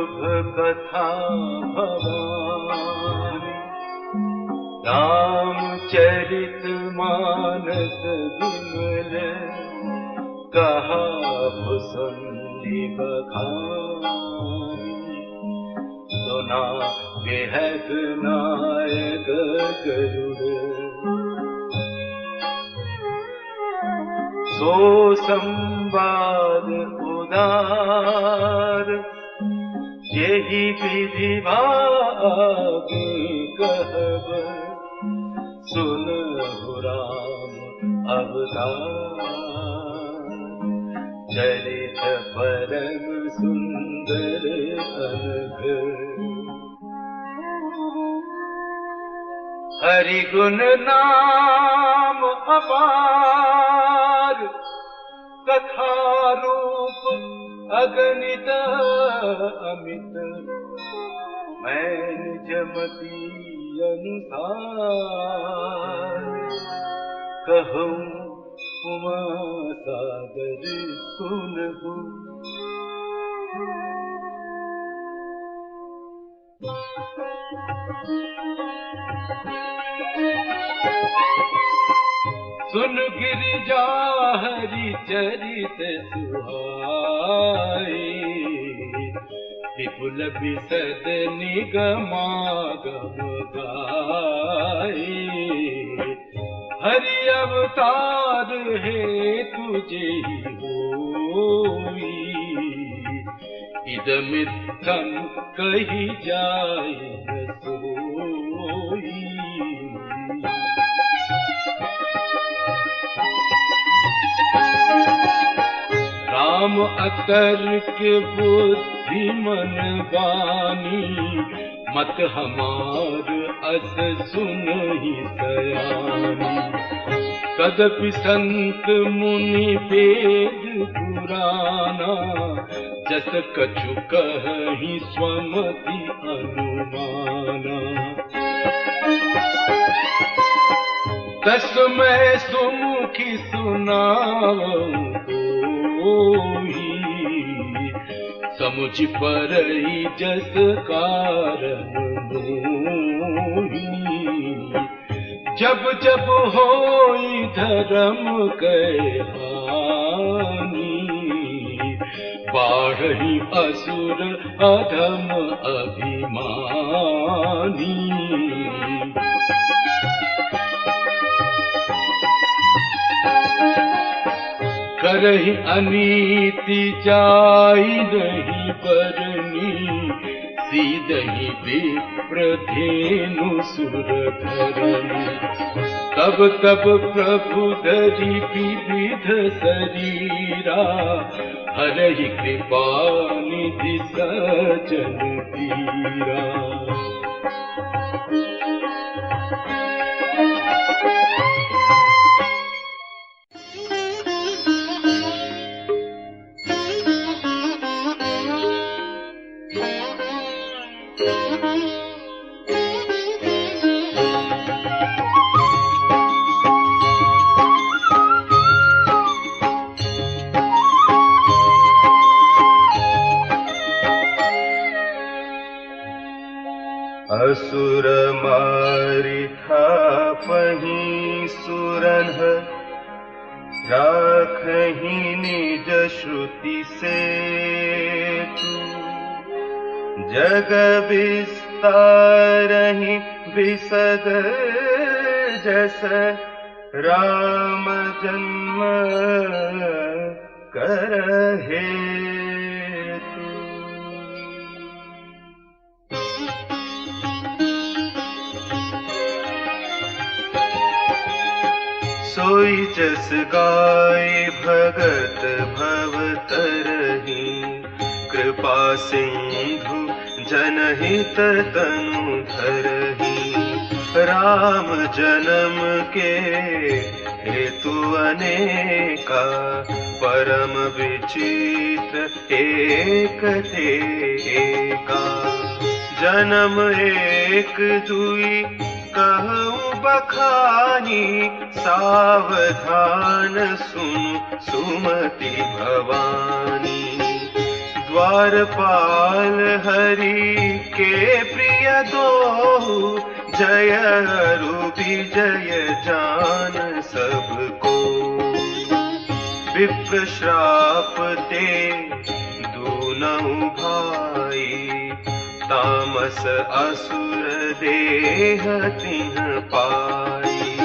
शुभ कथा भवानी, रामचरित मानस विमल, कहा सुनि बखानी। सुना विहग नायक गरुड़, सो संवाद उदार, यही विधि भागी कहब, सुनहु राम अवतार। चरित परम सुंदर अनघ, हरि गुण नाम अपार, कथा रूप अगणित अमित, मैं जमती अनुसार। कहूँ उमा सागर सुनहु, सुन गिरिजा हरि चरित सुहाई, विपुल बिसद निगमागम गाई। हरि अवतार हेतु जेहि होई, इदमित्थम कही जाय न सोई। राम अतर्क बुद्धि मन बानी, मत हमार अस सुनहि सयानी। कदपि संत मुनि वेद पुराना, जस कछु कहि स्वमति अनुमाना। तस्मै सुमुखी सुनावऊँ कोई, समुझ परई जस कारण मोही। जब जब होई धर्म के हानि, बाढ़हि असुर अधम अभिमानी। करहि अनीति जाई नहीं बरनी, सीदहि विप्र धेनु सुर धरनी। तब तब प्रभु धरि विविध शरीरा, हरहि कृपा निधि सजन पीरा। असुर मारि थापहि सुरन, राखहि निज श्रुति सेतु। जग विस्तारहि विशद जस, राम जन्म करहेतु। सोई जस गाय भगत भवतरहि, कृपा सिंधु जनहित तनु धरहि। राम जन्म के हेतु अनेका, परम विचित्र एक ते एका। जन्म एक दुई कहूँ बखानी, सावधान सुनु सुमति भवानी। द्वारपाल हरि के प्रिय दोहु, जय अरु विजय जान सबको। विप्र श्राप ते दूनहु भाई, तामस असुर देह तिन्ह पाई।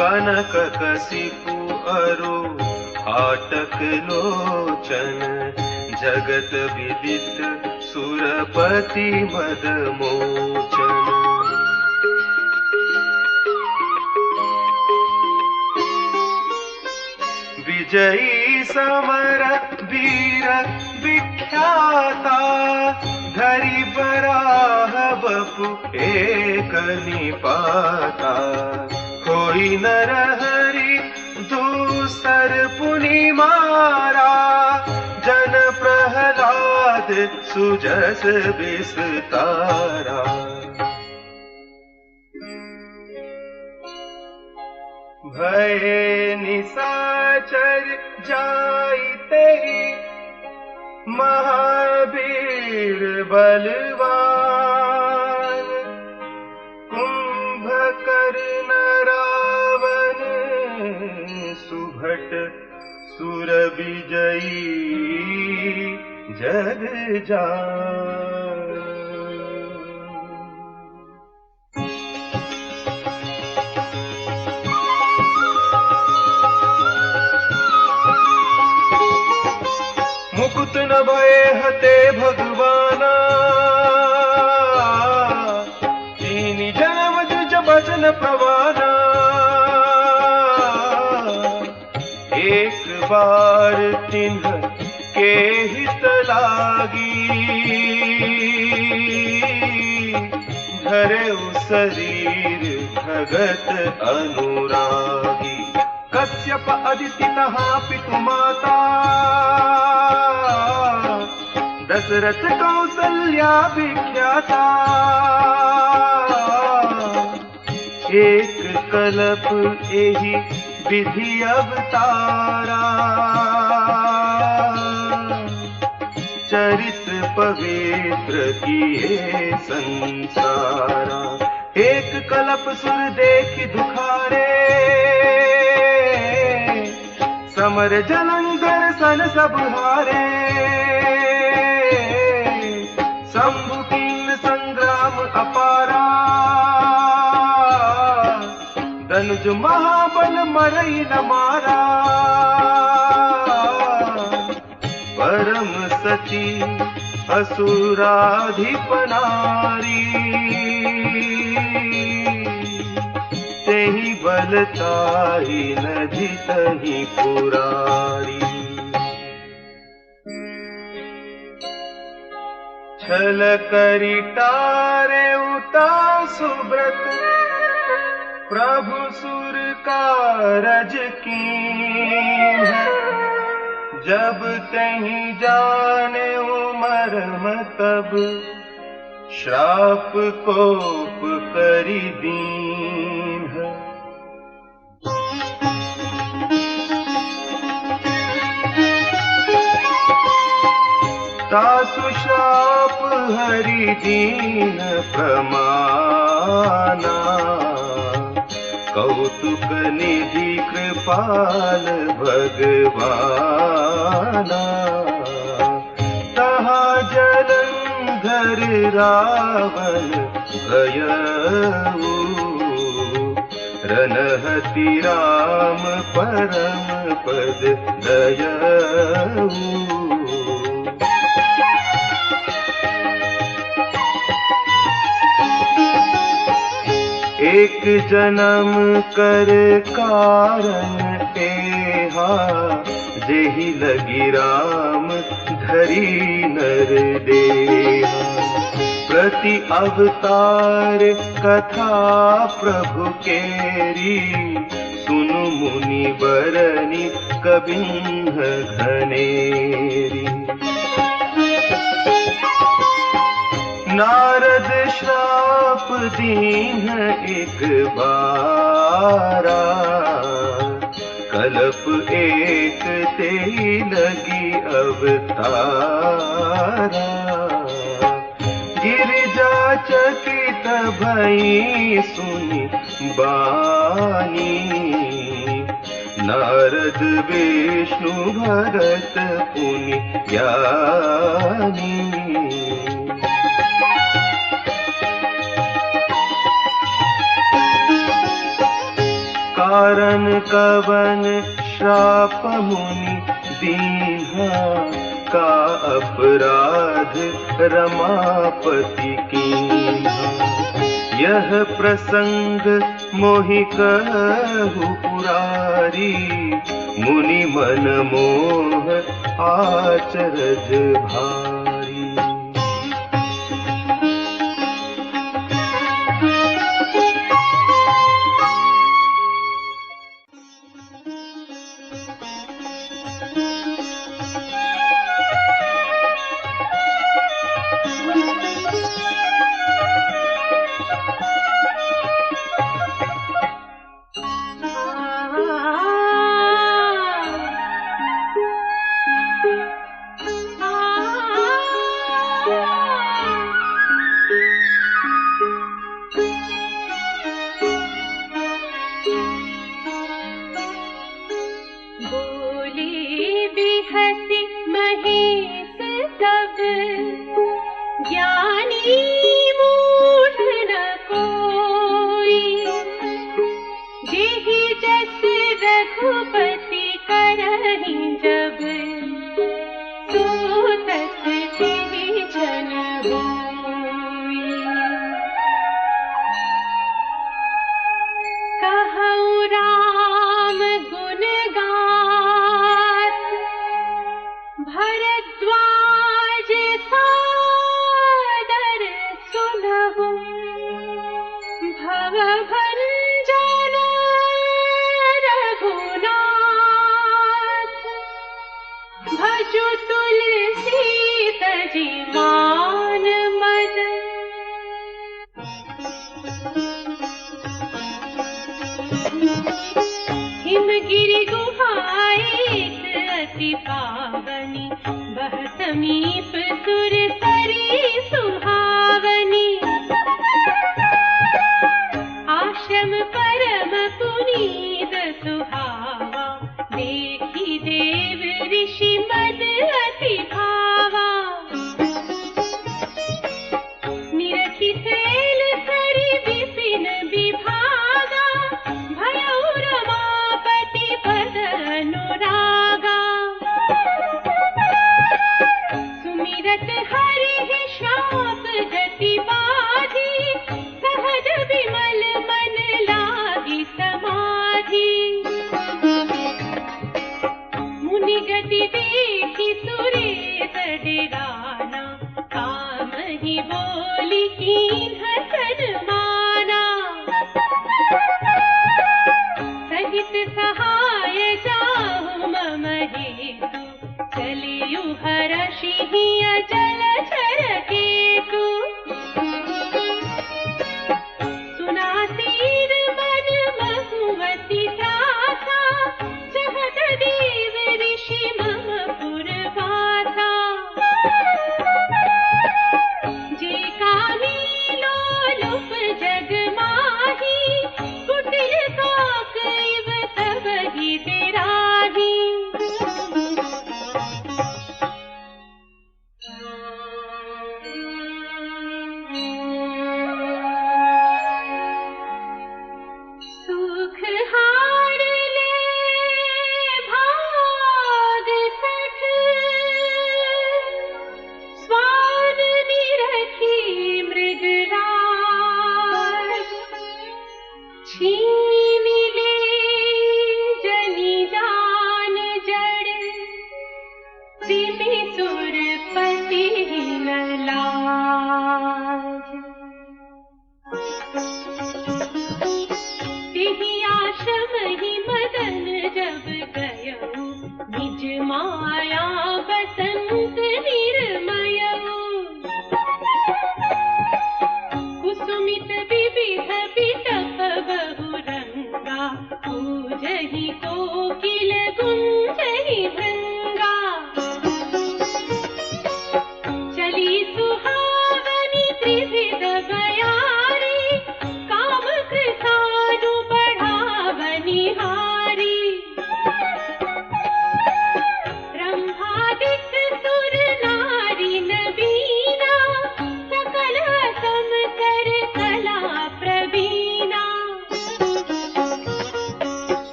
कनक कसिपु अरु हाटक लोचन, जगत विदित सुरपति मद मोचन। विजयी समर वीर विख्याता, धरि बराह बपु एक निपाता। होई नरहरि दूसर पुनि मारा, जन प्रहलाद सुजस विस्तारा। भय निशाचर जाइते ही, महावीर बलवान। कुंभकर्ण रावण सुभट, सुर विजयी जग जान। मुकुत न भये हते भगवाना, तीन जन्म जुज बचन प्रवाना। एक बार तिन्ह के हित लागी, धरे शरीर भगत अनुरागी। कश्यप अदिति तहा पितु माता, दशरथ कौसल्या विख्याता। एक कल्प एहि विधि अवतारा, चरित्र पवित्र किए संसारा। एक कल्प सुर देखि दुखारे, समर जलंधर सन सब हारे। शंभु कीन संग्राम अपारा, धनुज महाबल मरई न मारा। परम सची असुराधिप नारी, तेहि बलताहि न जितहि पुरारी। छल करि टारे उता सुब्रत, प्रभु सुर कारज कीन। जब तहि जाने मर्म तब, श्राप कोप करि दीन। तासु श्राप हरि दीन प्रमाना, कौतुक निधि कृपाल भगवाना। तहा जलंधर रावण भयऊ, रनहति राम परम पद दयऊ। एक जन्म कर कारण तेहा, जेहि लगी राम धरी नर देहा। प्रति अवतार कथा प्रभु केरी, सुनु मुनि बरनी कबिन्ह घनेरी। नारद श्राप दीन एक बारा, कल्प एक ते लगी अवतारा। गिरिजा चकित भई सुनि बानी, नारद विष्णु भरत पुनि ज्ञानी। कारण कवन श्राप मुनि दीन्हा, का अपराध रमापति कीन्हा। यह प्रसंग मोहि कहु पुरारी, मुनि मन मोह आचरज भारी।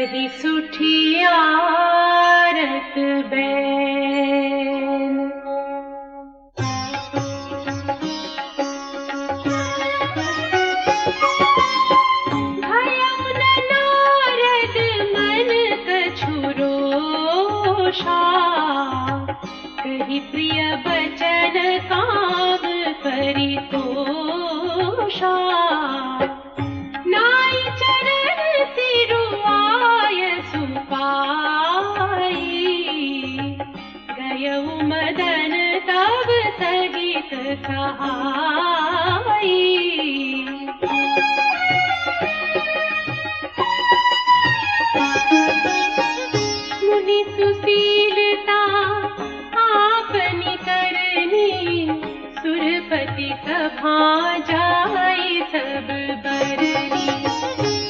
कही सुठियारत बैन। भयउ न नारद मन कछु रोषा, कही प्रिय बचन काम परितोषा। नाई चरण सिरुआय सुपाई, गयउ मदन तब सहित सहाई। मुनि सुशीलता आपनी करनी, सुरपति सभा जाई सब बरनी।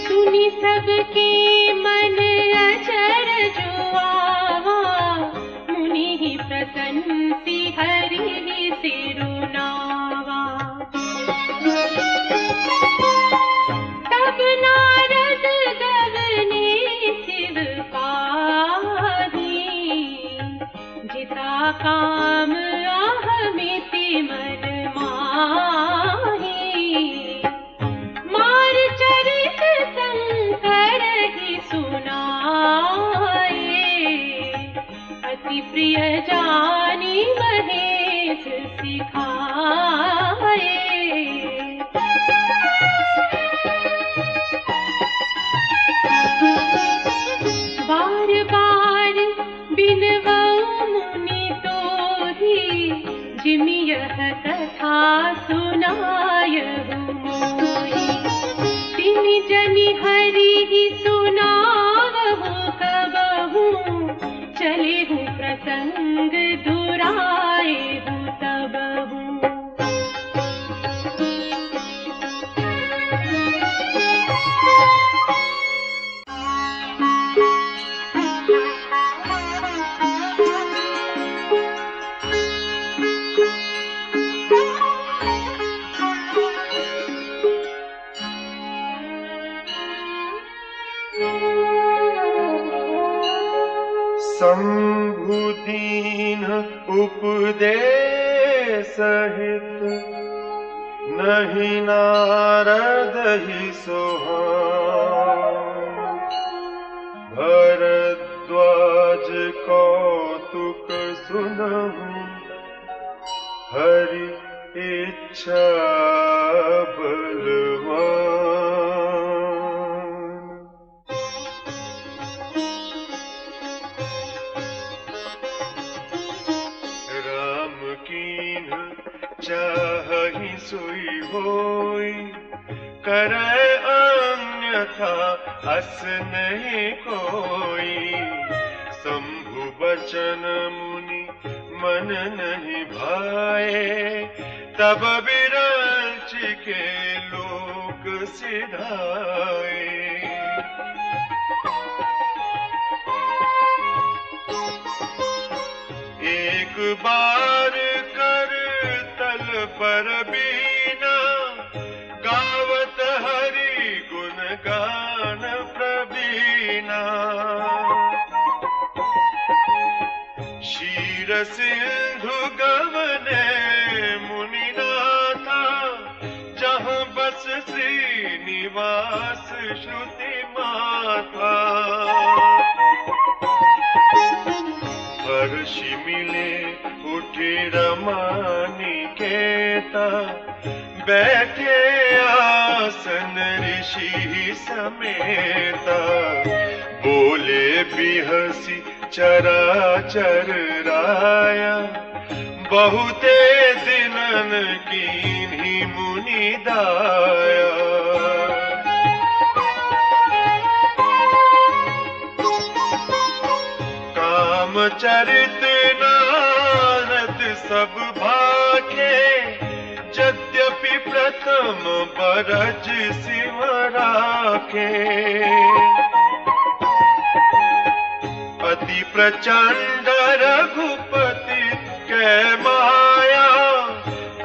सुनी सबके मन अचर जो आवा, मुनि ही प्रसन्नसी हरि सिरुनावा। तब नारद गवने शिव पाही, जिता काम अहमिति मन माही। मार चरित शंकर ही सुनाए, अति प्रिय जानी महेश सिखाए। बार बार बिनवऊ मुनि तोहि, जिमि यह कथा सुनायहु मोहि। तिनि जनि हरि सुनावहु कबहु, चलेहु प्रसंग दुराएहु तबहु। शंभु दीन उपदेश सहित, नहीं नारद ही सोहान। भरद्वाज कौतुक सुनहु, हरि इच्छा बलवान। राम कीन्ह चाहि सोई होई, करे अन्यथा अस नहीं कोई। शंभु बचन मुनि मन नहीं भाए, तब विरच के लोक सिधाए। एक बार कर तल पर बीना, गावत हरि गुण गान प्रवीणा। क्षीर सिंधु गवने मुनिनाथा, जहाँ बस श्रीनिवास श्रुति माथा। हर्षि मिले उठी रमानिकेता, बैठे आसन ऋषि समेता। बोले बिहसी चराचर राया, बहुते दिनन कीन्ही मुनि दाया। काम चरित नारद सब भाखे, यद्यपि प्रथम बरज सिंह राखे। अति प्रचंड रघुपति के माया,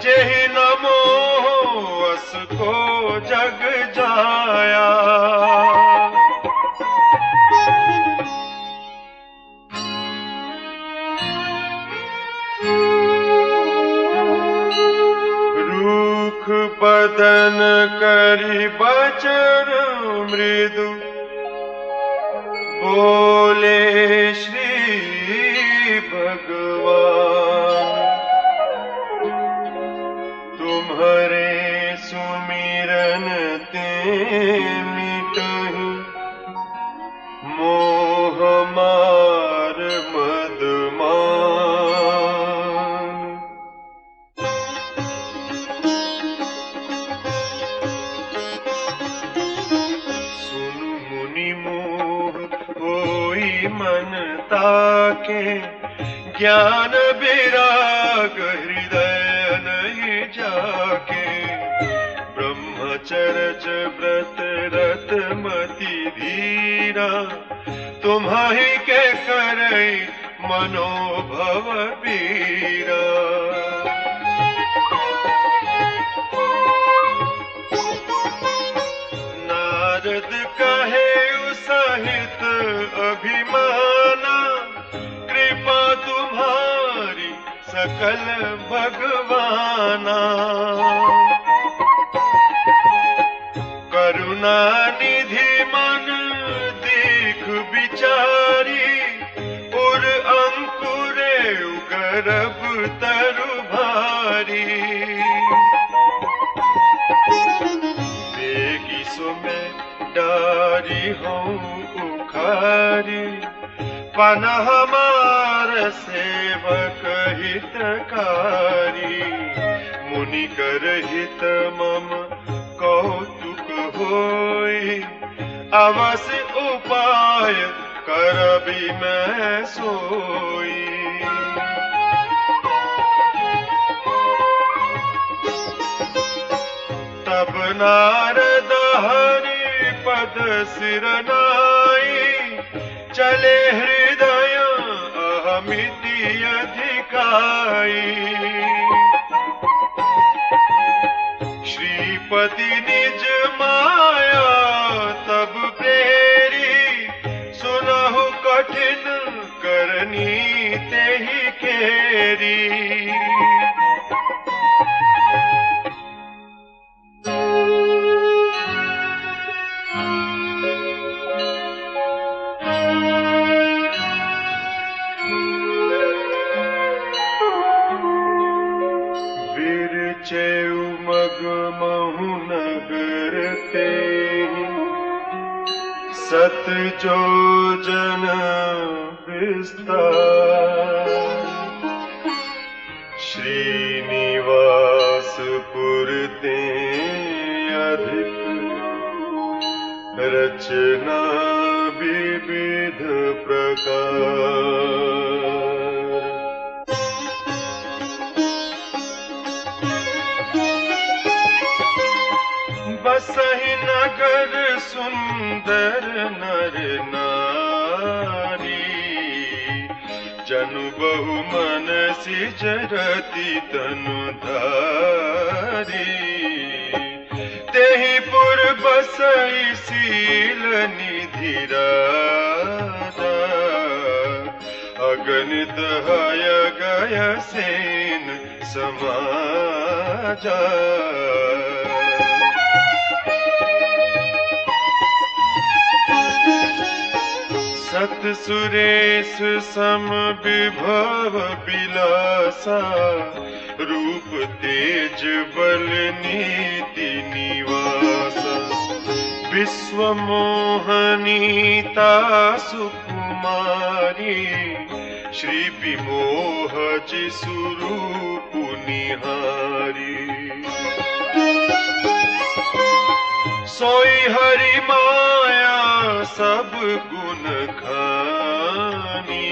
जेहि न मोह अस को जग जाया। वदन करी बचन मृदु, बोले श्री भगवान। तुम्हारे सुमिरन ते मिटहि, मोह मार मदमान। सुनु मुनि मोह होई मन ताके, ज्ञान विराग हृदय नहीं जाके। ब्रह्मचर्य व्रत रत मति धीरा, तुम्हाही के करई मनोभव पीरा। नारद कहे सहित अभिमाना, कृपा तुम्हारी सकल भगवाना। करुणा निधि मन देख विचारी, उर अंकुरे गर्भ तरु भारी। बेगी सो मैं डारी हूँ उखारी, पन हमार सेवक हितकारी। मुनि कर हित मम कौतुक होई, अवश्य उपाय करबी मैं सोई। तब नारद हरि पद सिर नाई, चले हृदय अहमिति अधिकाई। श्रीपति निज माया तब प्रेरी, सुनहु कठिन करनी तेहि केरी। मग महु नगर ते, सत जोजन विस्तार। श्रीनिवास पुरते अधिक, रचना विविध प्रकार। बसहि नगर सुंदर नर नारी, जनु बहु मन सिजरति तनु धारी। तेहि पुर बसई शील निधि राजा, अगणित हय गय सेन समाजा। सत सुरेश सम विभव विलासा, रूप तेज बल नीति निवासा। विश्व मोहनीता सुकुमारी, श्री विमोह जिसुरूप निहारी। सोई हरि माया सब गुण खानी,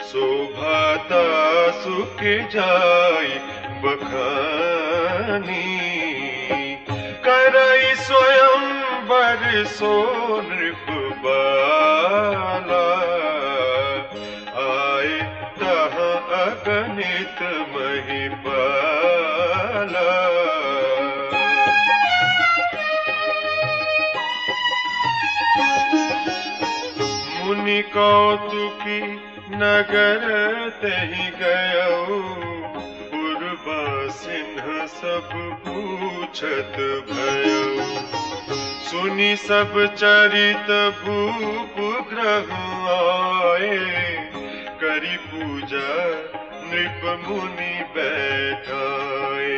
शोभाता सुख जाय बखानी। करई स्वयंवर सो नृप बाला, आए तहाँ अगणित महिपाला। मुनि कौतुकी नगर तहि गयो, पुरबासी सिन्ह सब पूछत भयो, सुनी सब चरित भूप ग्रह आए, करी पूजा नृप मुनि बैठाए।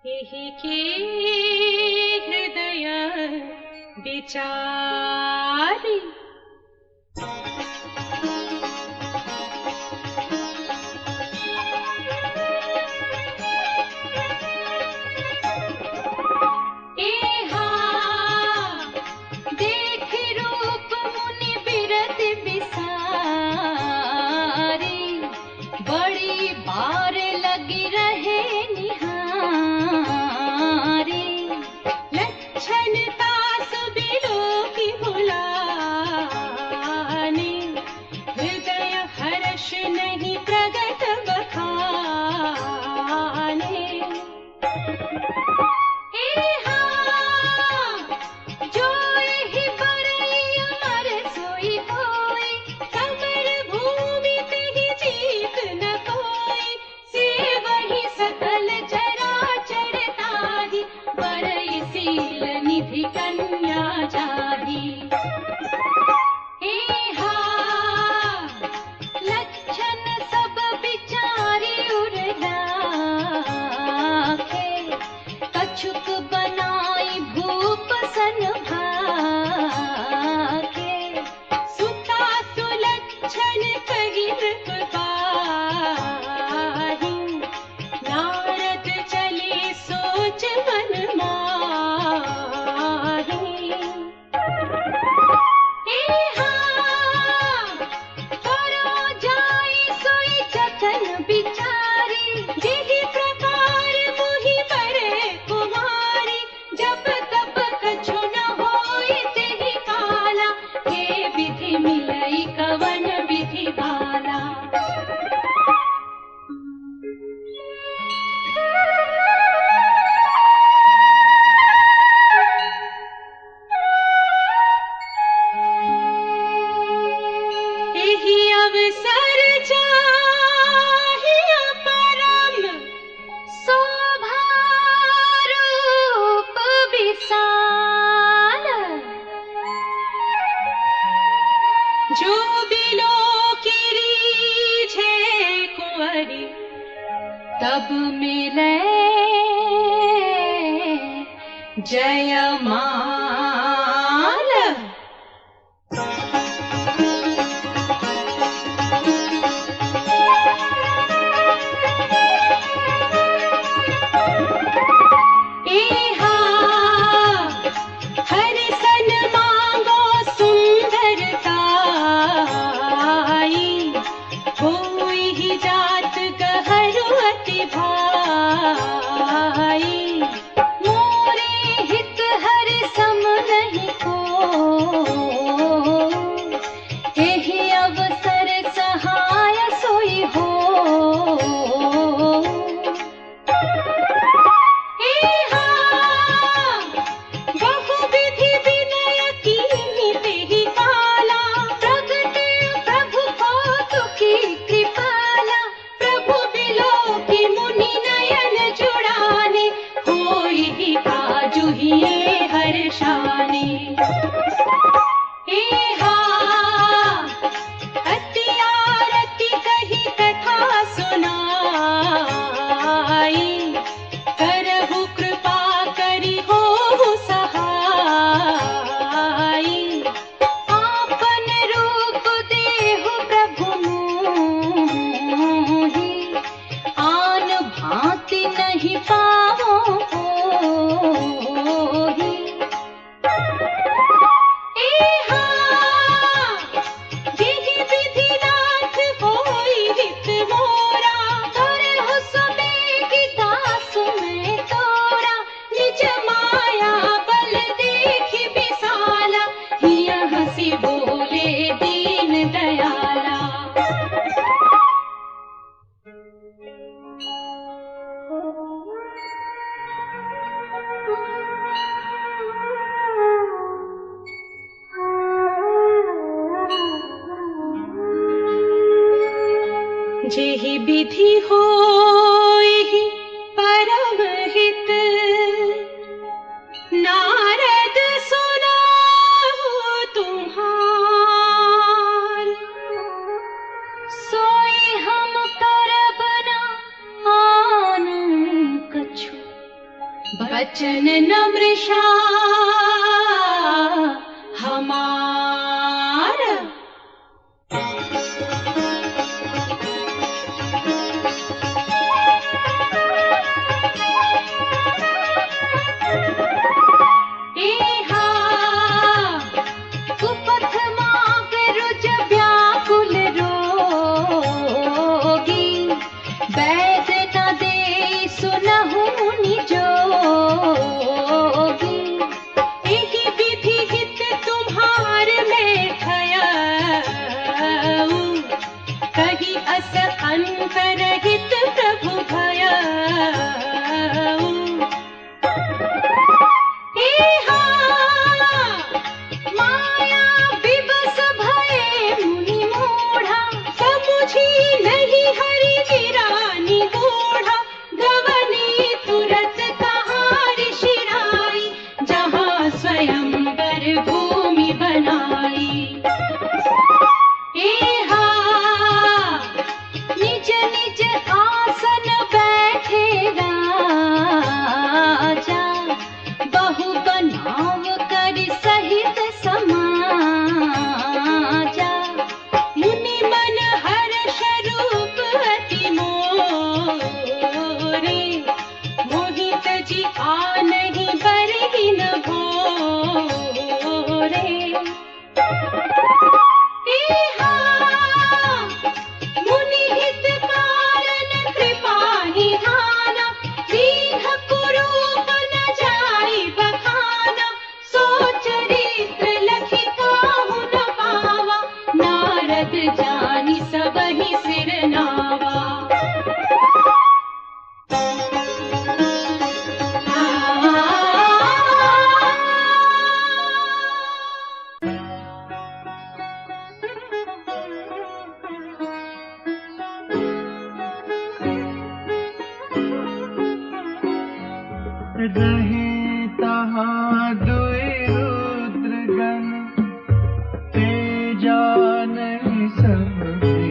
यही के हृदय विचारी, जो बिलो की रीझे कुंवरी तब मिले जयमाल। मोरे हित हर सम विधि होई परम हित, नारद सुनाहु तुम्हार। सोई हम करब न आन कछु, बचन न मृषा हमार। एहा कुपथ माग रुज व्याकुल रोगी, वैद न दे सुनहु निजोगी। एहि विधि हित तुम्हार में थयऊ, कही अस अंतरहित प्रभु भयऊ। एहा माया विवश भये मुनि मूढ़ा, समुझी नहीं हरि गिरानी बूढ़ा। गवनी तुरत कहाँ ऋषि राई, जहाँ स्वयंवर भूमि बनाई। एहा निज निज आसन बैठे राजा, बहु बनाव कर सहित समाजा। मुनि मन हर्ष रूप अति मोरे, मोहित जी आनहि बरहि न भोरे। एहा मुनि हित कारण कृपा निधाना, दीन कुरूप न जाई बखाना। सो चरित्र लखि काहू न पावा, नारद जानि सबहि सिर नावा। रहे तहाँ दुई रुद्रगण, तेजा नहीं सबके।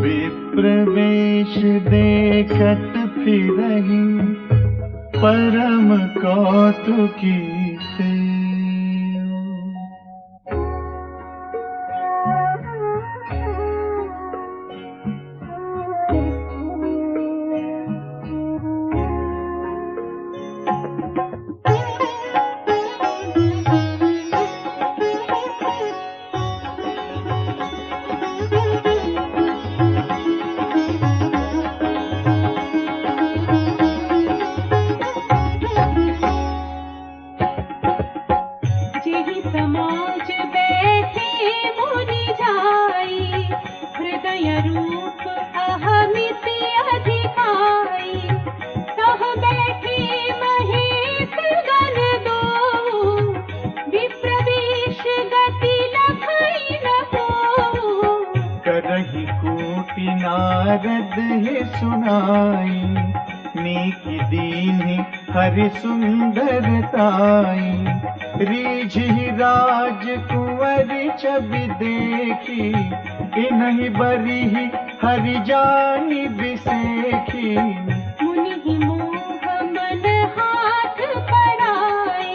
विप्रवेश देखत फिरहि, परम कौतुकी से। जेहि समाज बैठे मुनि जाई, हृदय रूप अहमिति अधिकाई। तह बैठे महेश गण दो, विप्रवेश गति लखई न होऊ। करहि कोटि नारद हे सुनाई, नीकी दीन्हि हरि सुंदरताई। रीझहि राज कुंवरि छवि देखी, इन्हि बरिहि हरि जानि बिसेखी। मुनि मोह मन हाथ पराए,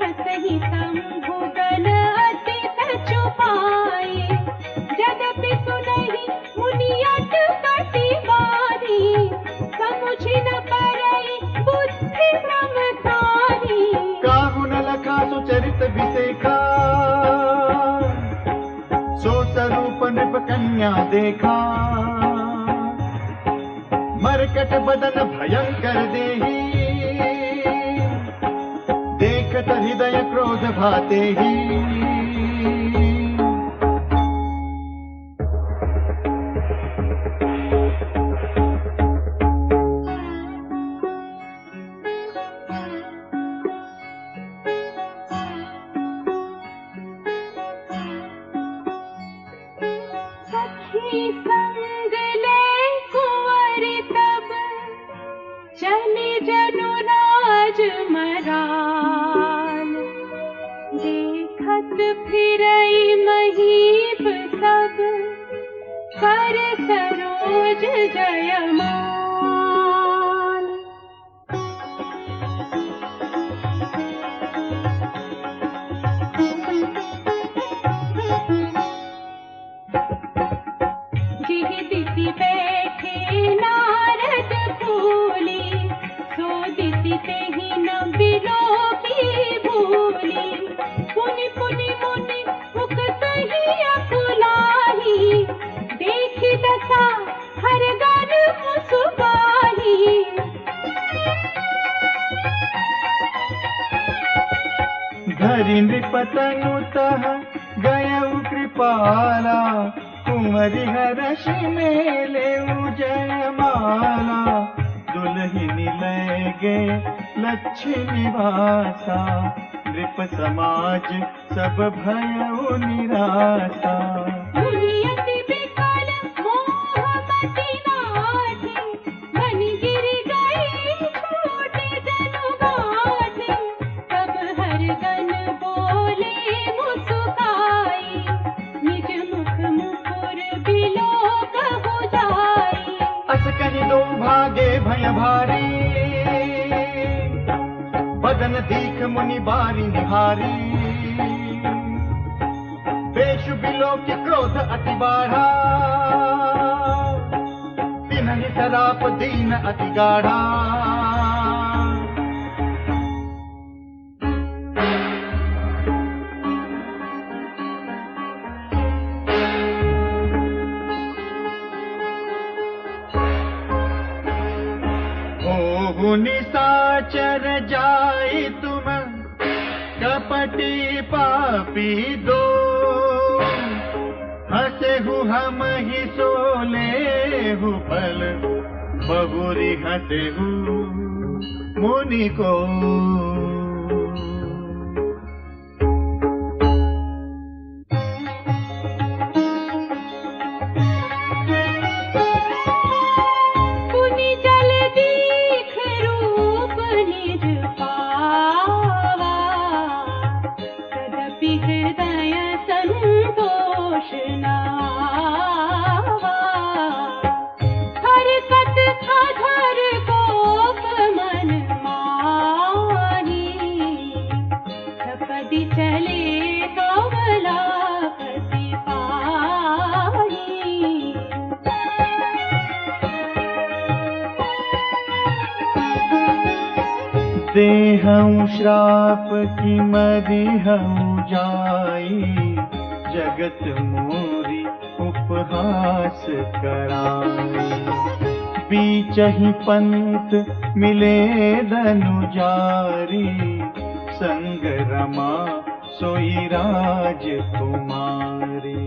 हसहि शंभु गण अति सचु पाए। जदपि सुनहि मुनि अटपटी बारी, समुझि न परई बुद्धि भ्रम सारी। काहू न लखा सुचरित विसेखा, सो स्वरूप नृप कन्या देखा। मरकट बदन भयंकर देहि, देखत हृदय क्रोध भाते ही। सखी चले जनुराज मराल, देखत फिरई महीप सब, कर सरोज जयमाल। जिह दिसि बैठे नारद फूली, सो दिसि तेहि न बिलो की भूली। पुनि पुनि मुनि मुख सही अकुलाही, देखि दशा हर गन मुसुकाही। धरि नृपतनु तह गयउ कृपाला, कुंवरि हरषि मेलेउ जयमाला। दुलहिनि लय गे लक्ष्मी वासा, नृप समाज सब भयउ निरासा। मुनि अति विकल मोहमति नाथे, मन गिर गई छोटे जनु गाथे। तब हर गन बोले मुस्काई, निज मुख मुकुर बिलो कहु जाई। अस कहि दो भागे भय भारी, बदन दीख मुनि बारी निहारी। वेशु बिलो के क्रोध अति बाढ़ा, तिन्हि सराप दीन अति गाढ़ा। निशाचर जाई तुम कपटी पापी दो, हंसेहु हम ही सोलेहु फल, बहुरी हंसेहु मुनि को। देहं श्राप की मरिहं जाई, जगत मोरी उपहास कराई। बीचहि पंथ मिले धनुजारी, संग रमा सोई राज कुमारी।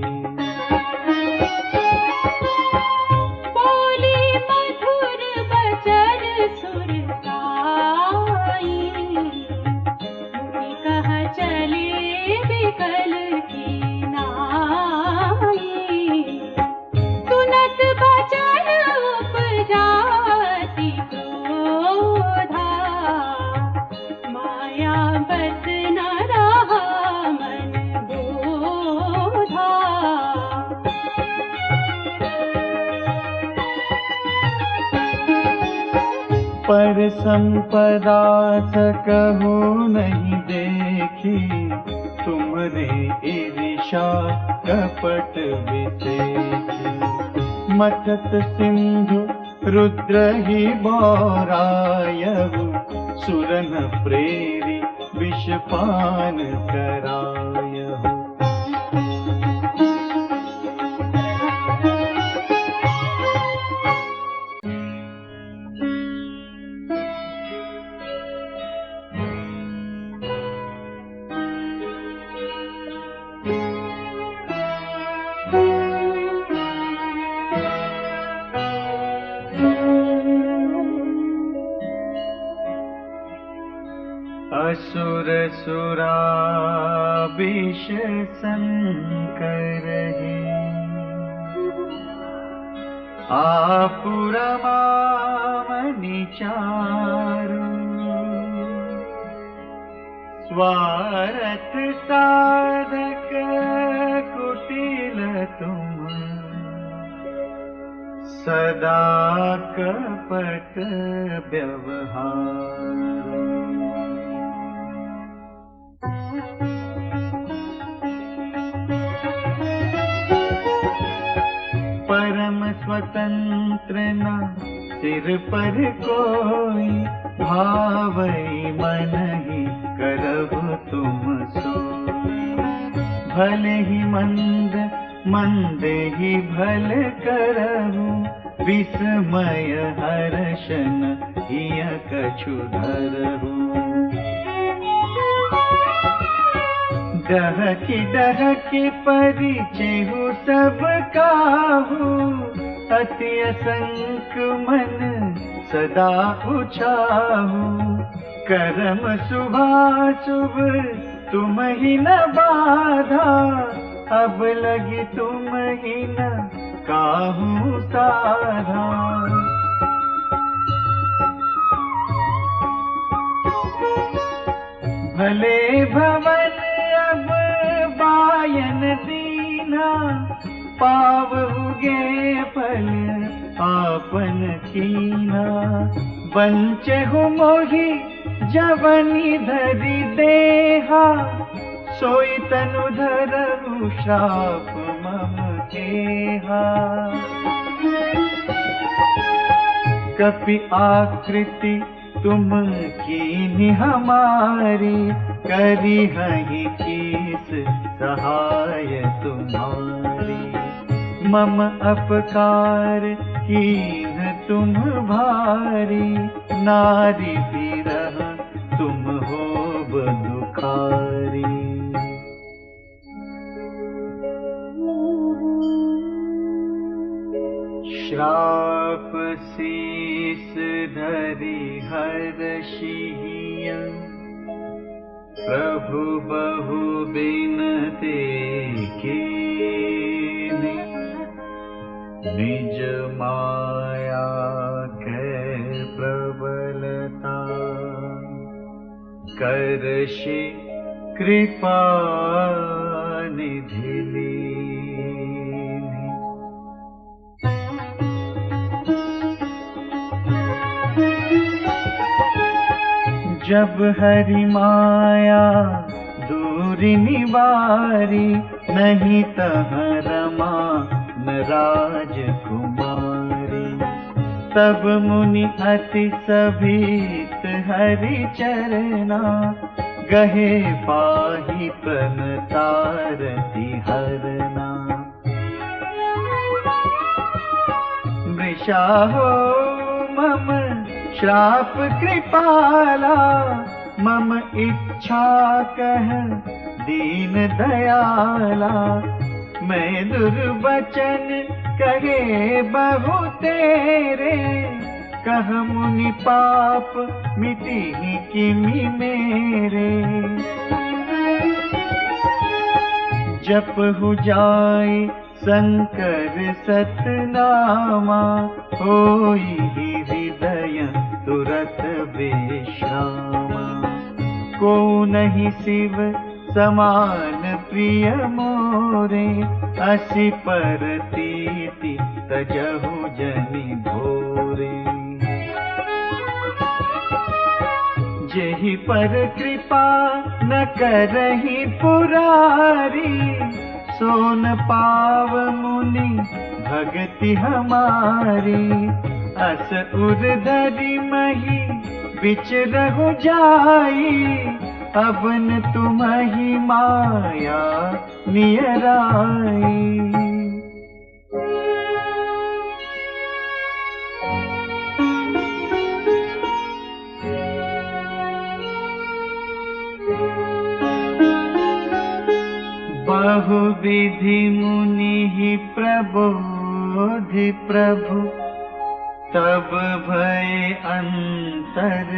पर संपदा सकहु नहीं देखी, तुमरे ईर्षा कपट विसेखी। मथत सिंधु रुद्र ही बौरायहु, सुरन प्रेरी विषपान करायहु। असुर सुरा विष संकर है, आपुरमा मनि निचारु। स्वार्थ साधक कुटिल तुम, सदा कपट व्यवहार। परम स्वतंत्र न सिर पर कोई, भावई मन ही करहु तुम सोई। भले ही मंद मंद ही भल करहु, विस्मय हर्षन हिय कछु धरहु। डहकी परिचहु सब काहू, अति असंक मन सदा उछाहू। करम शुभाशुभ तुम ही न बाधा, अब लगी तुम ही न काहू साधा। भले भवन अब बायन दीना, पावहुगे फल आपन कीना। बंचहु मोहि जवनी धरि देहा, सोई तनु धरहु श्राप मम केहा। कपि आकृति तुम कीन्ही हमारी, करी हहि कीस सहाय तुम्हारी। मम अपकार कीन्ह तुम भारी, नारी बिरह तुम होब दुखारी। श्राप शीस धरि हर्षिय, प्रभु बहु बिनते कीन्ही। निज माया कै प्रबलता, करषि कृपा निधि लीन्ही। जब हरि माया दूरि निवारी, नहीं तहाँ रमा न राजकुमारी। तब मुनि अति सभीत हरि चरना, गहे पाहि प्रणतारति हरना। मृषा हो मम श्राप कृपाला, मम इच्छा कह दीन दयाला। मैं दुर्वचन कहे बहु तेरे, कह मुनि पाप मिटी किमि मेरे। जपहु जाय शंकर सतनामा, होई हृदय तुरत विश्रामा। को नहीं शिव समान प्रिय मोरे, असि परतीति तजहु जनि भोरे। जेहि पर कृपा न करहि पुरारी, सोन पाव मुनि भगति हमारी। अस उर धरि मही बिचरहु जाई, अबन तुम्हि माया नियराई। बहुविधि मुनि प्रबोधि प्रभु, तब भय अंतर्धान।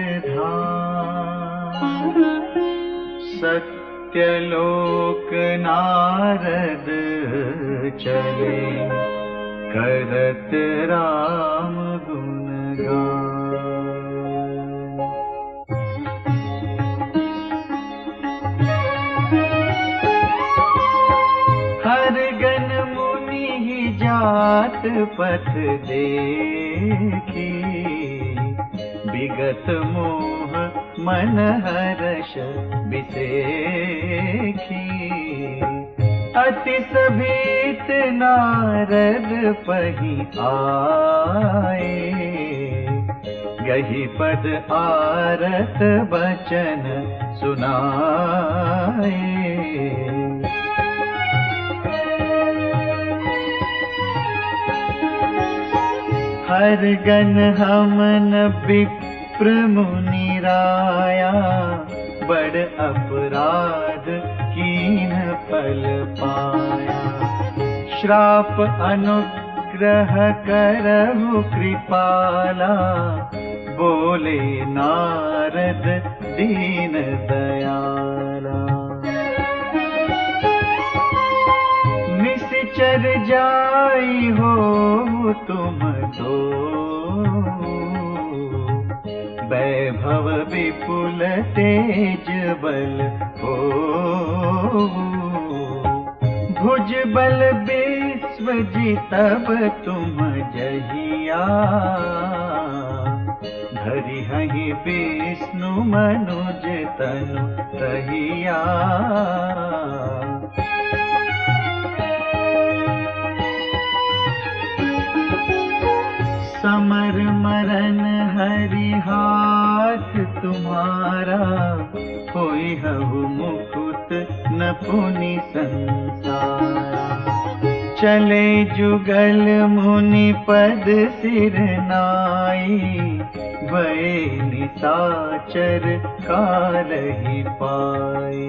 सत्यलोक नारद चले, करत राम गुणगान। पथ देखी, विगत मोह मन हर्ष बिसेखी। अति सभीत नारद पही आए, गही पद आरत बचन सुनाए। हर गन हमन विप्र मुनि राया, बड़ अपराध कीन फल पाया। श्राप अनुग्रह करहु कृपाला, बोले नारद दीन दयाला। निश्चर जाई हो तुम दो, वैभव विपुल तेज बल हो। भुज बल विश्व जितब तुम जहिया, धरि हहि विष्णु मनुज तनु रहिया। समर मरन हरि हाथ तुम्हारा, होई हहु मुकुत न पुनि संसारा। चले जुगल मुनि पद सिर नाई, भय निशाचर कालहि पाई।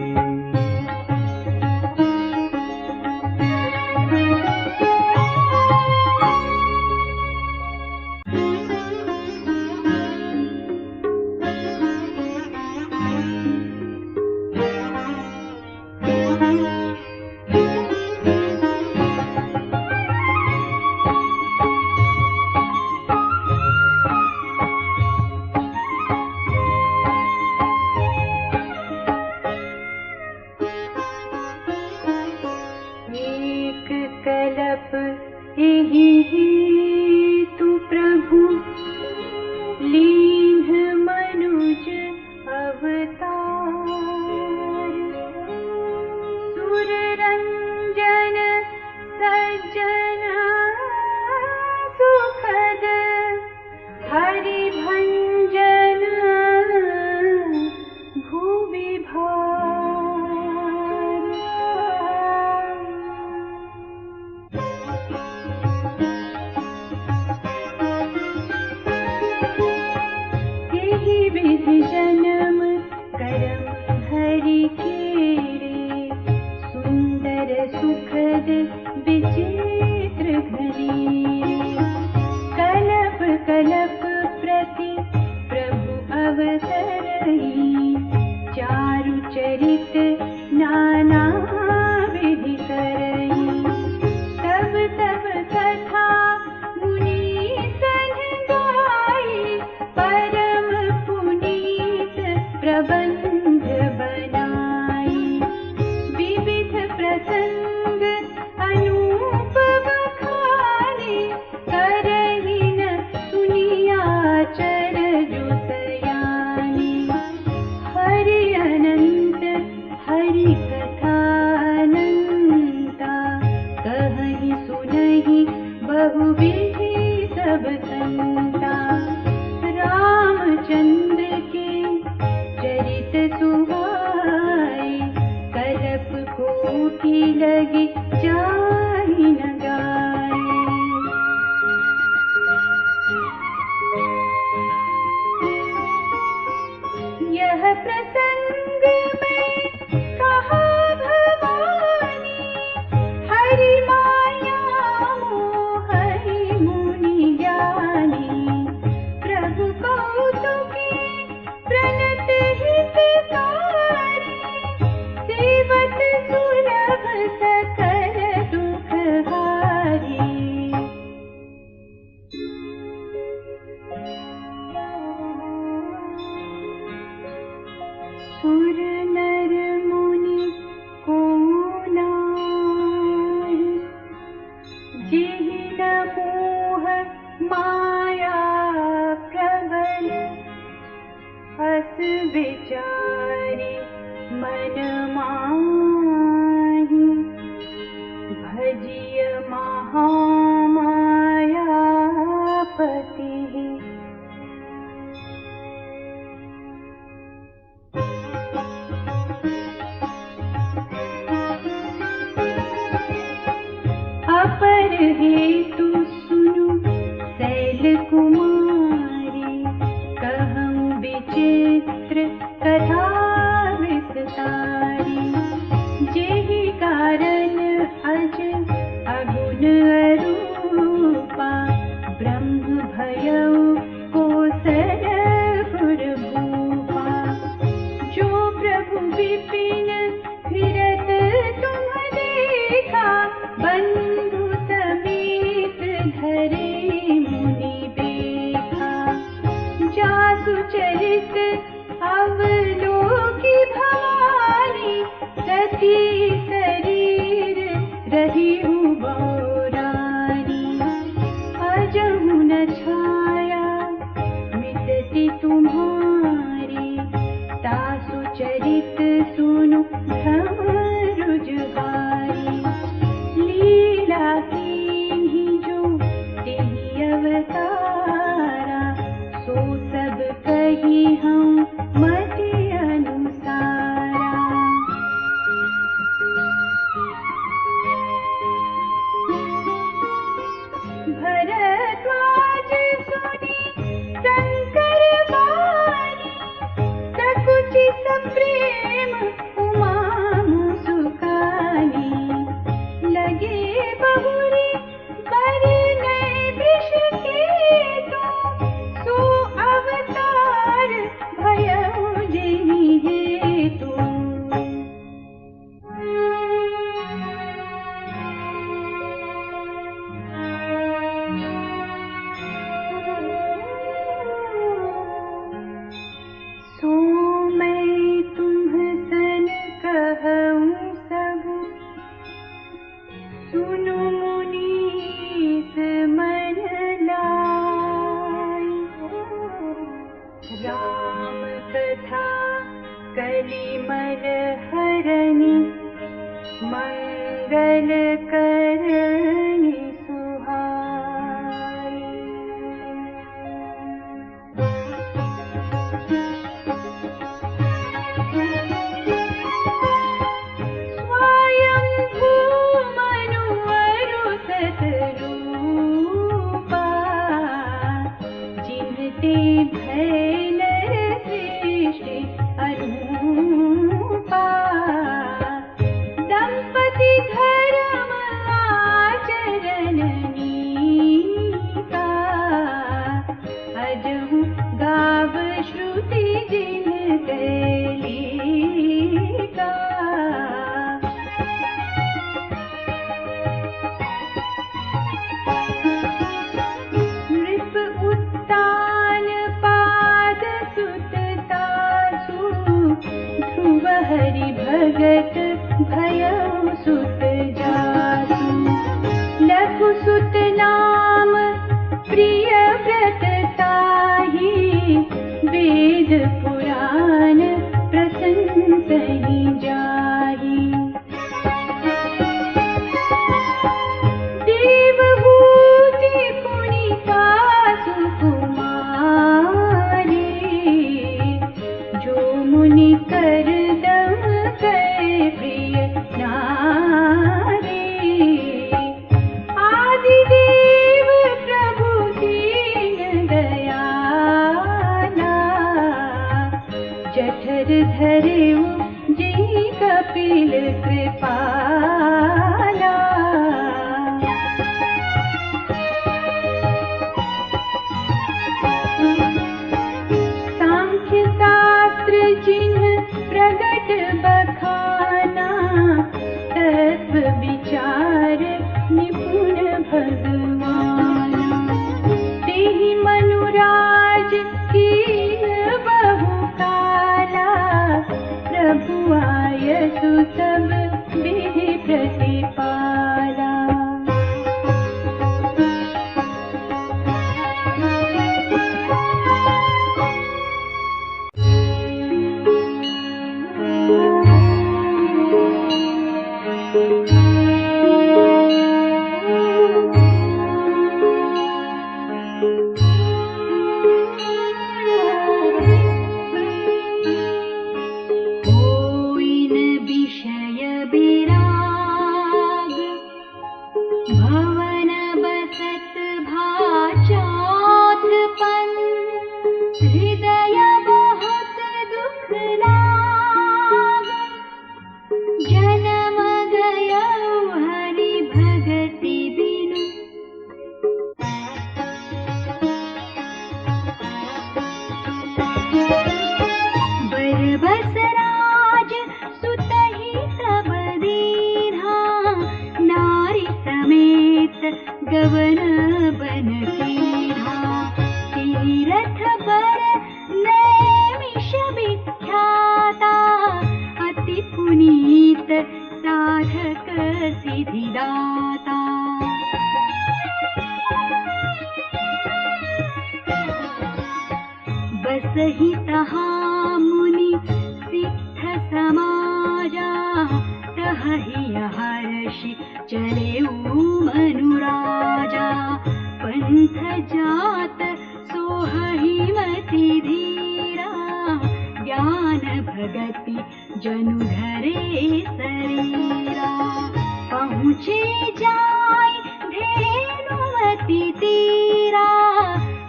जासु चरित अवलोकी भवानी, सती शरीर रही हूँ बौरानी। अजहु न छाया मिटती तुम्हारी, तासु चरित सुनु रुजहारी। लीला कीन्ही जो तेहि अवतारा, सो सब कही हम मति अनुसारा। भरद्वाज सुनी शंकर वाणी, सकुचि सप्रेम उमा मुसुकानी। लगे बहुरी बरनय वृष केतु, सो अवतार भयउ जेहि हेतु। सो मैं तुम सन कहूँ सब, सुनु मुनीस मन लाई। राम कथा कलिमल हरनि, मंगल करनि सुहाई। स्वयं मनु अरु सतरूपा, जिनते भय नर सृष्टि अनुपा। दंपति धर्म आचरण नीका, अजहु गाव श्रुति जिन कैलिका। नृप उत्तान पाद सुत तासु, ध्रुव हरि भगत भयउ सुत जासु। लघु सुत नाम प्रिय व्रत ताहि, वेद पुराण प्रशंसहि जाहि। देवहूति पुनीता सुकुमारी, जो मुनि करदम कै प्रिय नारी। आदिदेव प्रभु दीन दयाला, जठर धरेउ जेहि कपिल कृपाला। सांख्य शास्त्र जिन्ह प्रगट बखाना, तत्व विचार निपुण भगवाना। तेहि मनुराज कीन बहु काला, प्रभु आयसु सब विधि प्रतिपाला। होइन विषय विराग, भवन बसत भाचाथपन। हृदय बहुत दुख लाग, जन्म गयउ हरि भगति बिनु। बरबस राज सुतहि सब दीन्हा, नारी समेत गवन बन तीन्हा। तीरथ बर सिद्धिदाता। बसहि तहा मुनि सिद्ध समाजा, तहि हर्षि चले मनुराजा। पंथ जात सोहहि मति धीरा, ज्ञान भगति जनु धरे शरीरा। पहुँचे जाय धेनुमति तीरा,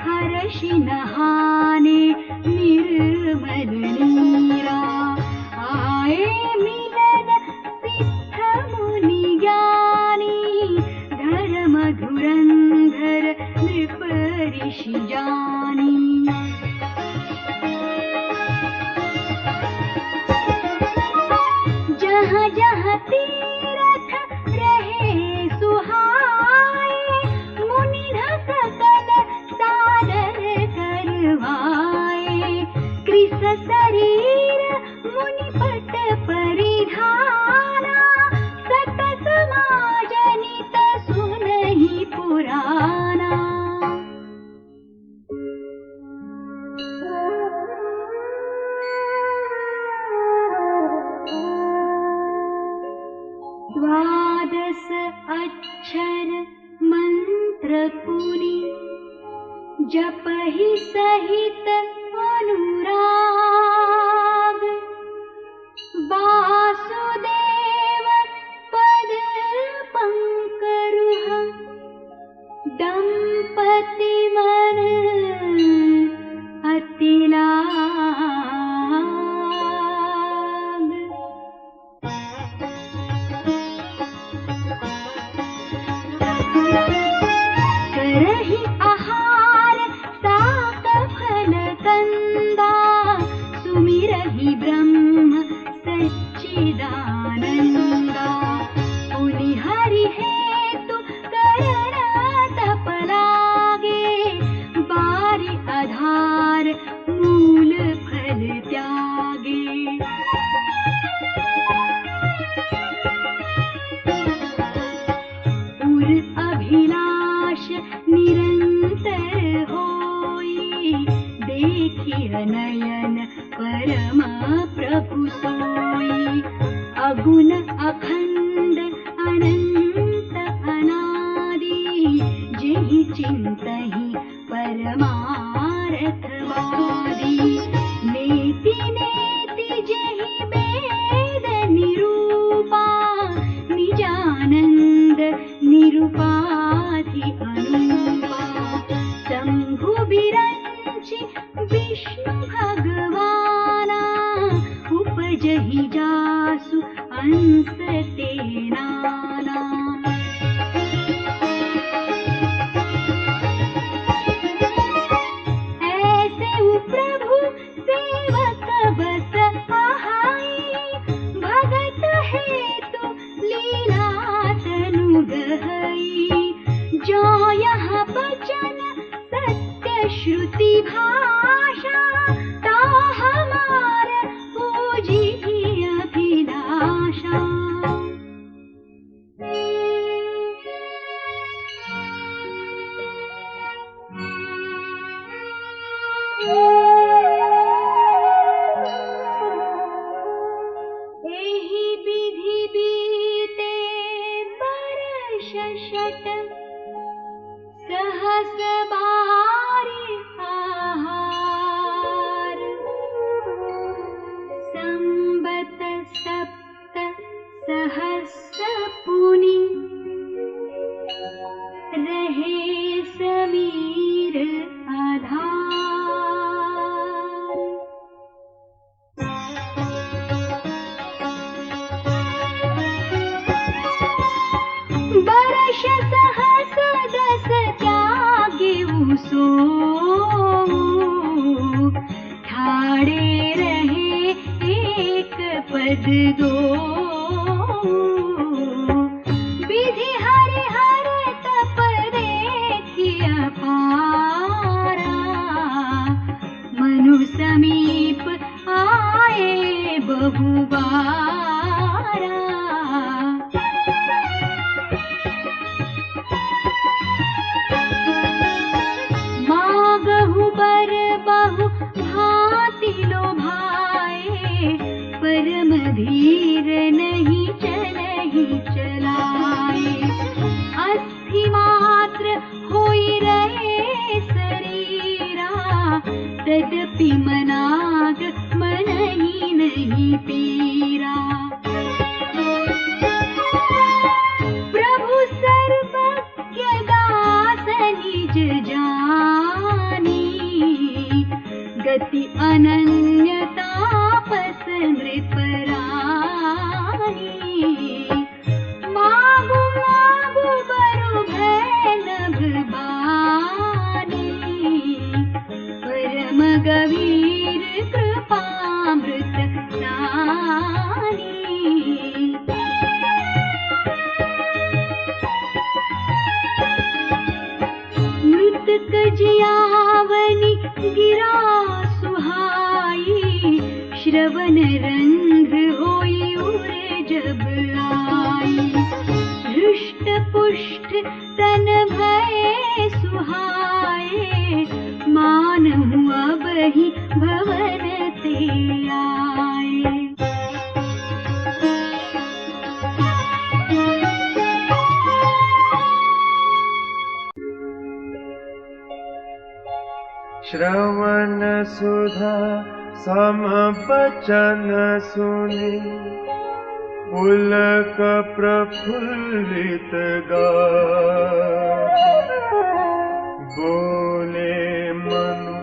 हर्षि नहाने निर्मल नीरा। आए मिलन सिद्ध मुनि ज्ञानी, धर्म धुरंधर नृप ऋषि जानी। जहाँ जहाँ तीरथ रहे सुहाए, मुनि सकल सादर करवाए। कृस शरीर मुनि पट परिधाना, सत समाज नित सुनहि पुराना। द्वादश अक्षर मंत्र पुनि, जपहि सहित अनुराग। वासुदेव पद पंकरुह, दंपति मन अति लाग। करहि आहार साक फल कंदा, सुमिरहि ब्रह्म सच्चिदानंदा। पुनि हरि हेतु करण तप लागे, बारि आधार मूल फल त्यागे। उर अभिलाष निरंतर होई, देखिय नयन परम प्रभु सोई। अगुण अखंड अनंत अनादि, जेहि चिंतहि परमारथ वादी। नेति नेति जेहि वेद निरूपा, निजानंद निरुपाधि अनुपा। शंभु बिरंचि विष्णु भगवाना, उपजहि जासु अंस ते नाना। ऐसे प्रभु सेवक बस आहाई, भगत हेतु लीला तनु गहई। जो यहाँ बचन सत्य श्रुति भाषा, ता हमार पूजी अभिलाषा। एहि विधि बीते वर्ष शत, सहस बारी आहार। संबत सप्त सहस्र पुनि, रहे समीर आधार। वर्ष सहस दस त्यागे सो, ठाड़े रहे एक पद दो। विधि हरि हर तप देखिय पारा, मनु समीप आए बहुबारा। यद्यपि मनाग मन ही नहीं पीरा। प्रभु सर्वज्ञ दास निज जानी, गति अनन्य तापस नृपरानी। मागु मागु बरु भय नभ बानी, परम गवीर कृपामृत दानी। मृतक जियावनी गिरा सुहाई, श्रवण रंध्र होई उरे जब आई। हृष्ट पुष्ट तन भये सुहाए, मानहु अब ही भवन ते आए। श्रवण सुधा सम बचन सुनि, पुलक प्रफुल्लित गात्र। बोले मनु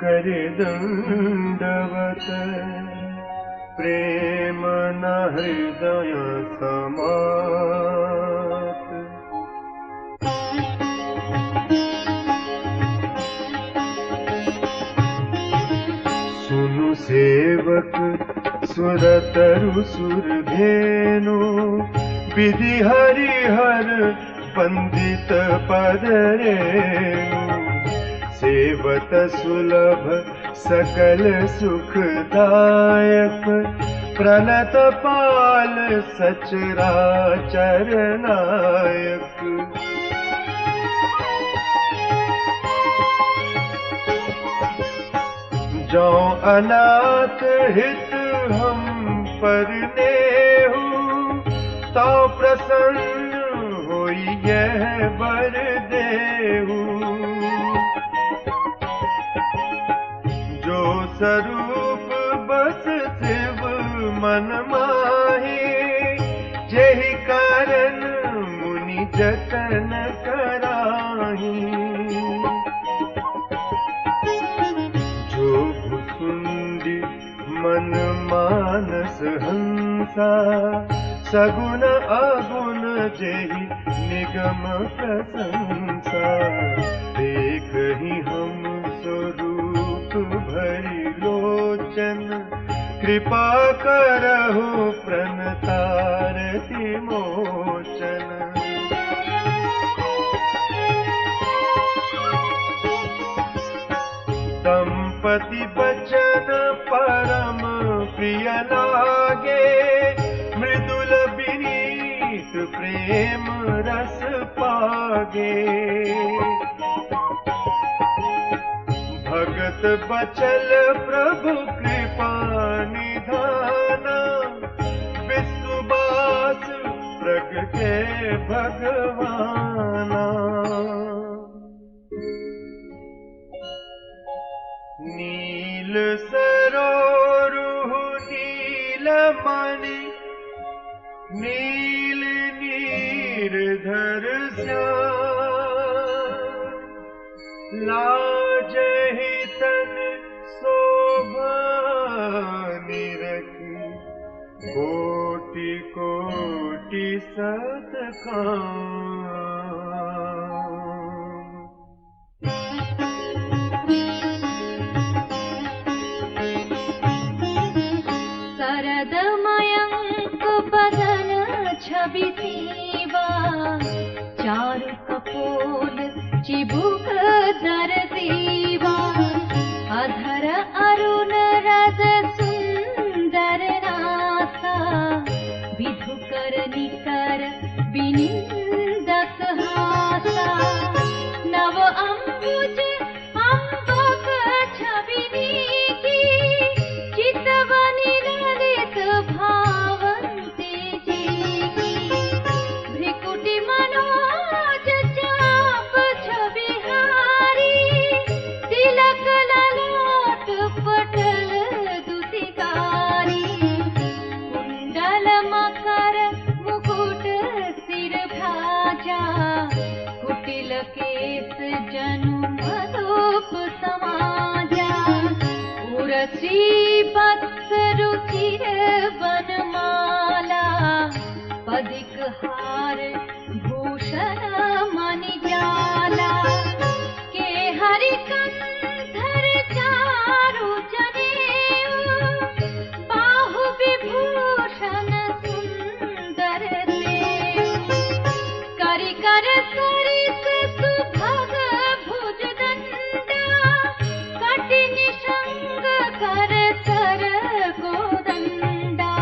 कर दंडवत, प्रेम न हृदय समात। सुनु सेवक सुरतरु सुरधेनु, विधि हरिहर वंदित पद रेणु। सेवत सुलभ सकल सुखदायक, प्रणत पाल सचराचर नायक। जो अनाथ हित हम पर नेहु, तो प्रसन्न होई यह वर देहु। जो स्वरूप बस शिव मन माहे, जेहि कारण मुनि जतन कराही। जो भुसुंडी मन मानस हंसा, सगुन अगुण जेहि निगम प्रशंसा। देखहि हम स्वरूप भरि लोचन, कृपा करहु प्रणतारति मोचन। दंपति बचन परम प्रिय लागे, मृदुल विनीत प्रेम रस पागे। भगत बचल प्रभु कृपा निधाना, विश्वास प्रगटे भगवाना। नील सरोरुह नीलमणि, नील नीरधर श्याम। लाजहि तन शोभा निरखी, कोटि कोटि सत्काम। सरद मयंक बदन छवि सीवा, चारु कपोल चिबुक दर दीवा। अधर अरुण रज सुंदर नासा, विधुकर निकर विनिंदक हासा। नव अंबुज अंबक छवि नीकी, चितवनि ललित भावंती जी की। भ्रिकुटि मनोज चाप छवि हारी, तिलक ललाट श्री वत्स रुचिर वनमाला पदिक हार भूषण मणिजाला के हरि कंधर चारु जनेऊ बाहु विभूषण सुंदर देव करि कर सरिस सुभग भुज दंडा कटि निषंग कर सर गोदंडा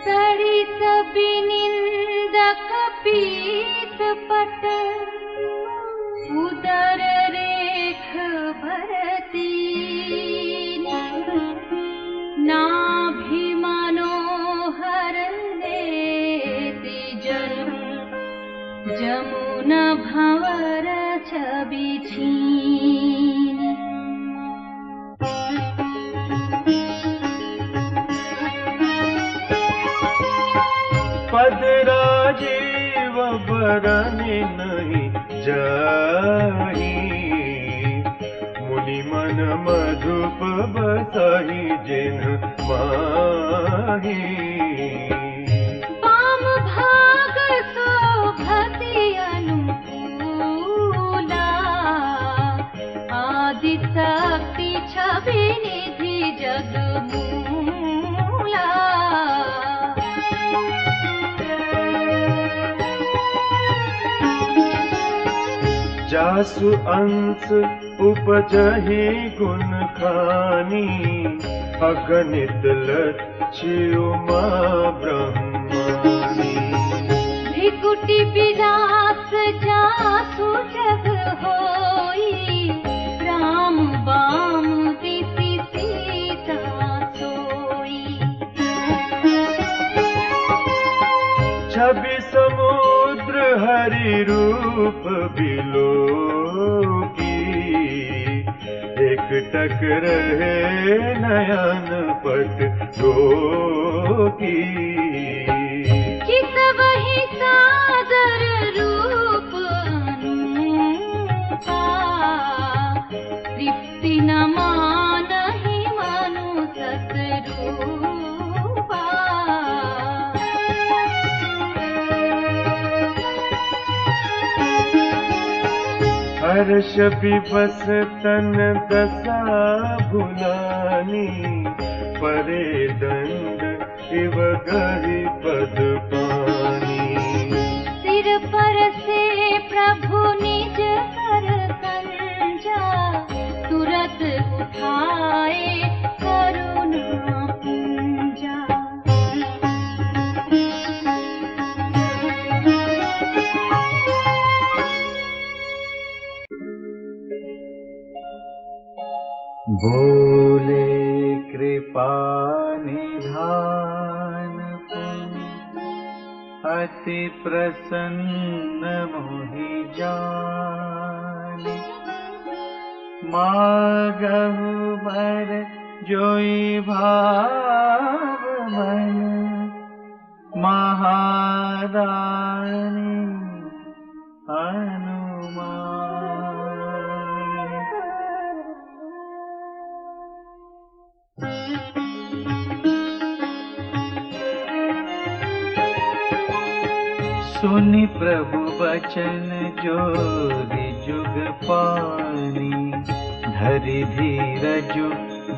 सरिस बिनिंदक पीत पट उदर रेख भरती नाभि मनोहर लेति जमुना भंवर छवि छीनि पद राजीव बरनि नहीं जाही मुनि मन मधुप बसहि जिन माही वाम भाग शोभति अनुकूला आदि शक्ति छवि निधि जगमूला जासु अंश उपजहि गुण खानी अगणित लक्ष्य उमा ब्रह्मानी भृकुटि विलास जासु जग होई राम बाम दिसि सीता सोई छवि समुद्र हरि रूप बिलो की एक टक रहे नयन पट की चित वही सादर रूप अनूपा तृप्ति न मानहि मनु सतरूपा हर्ष विवश तन दशा भुलानी परे दंड इव गहि पद पानी सिर पर से प्रभु निज कर कंजा तुरत उठाए करुणा पूंजा बोले कृपा निधान अति प्रसन्न मोहि जान मागहु बर जोई भाव मन महारानी हनुमान सुनि प्रभु बचन जोरि जुग पानी धरि धीरजु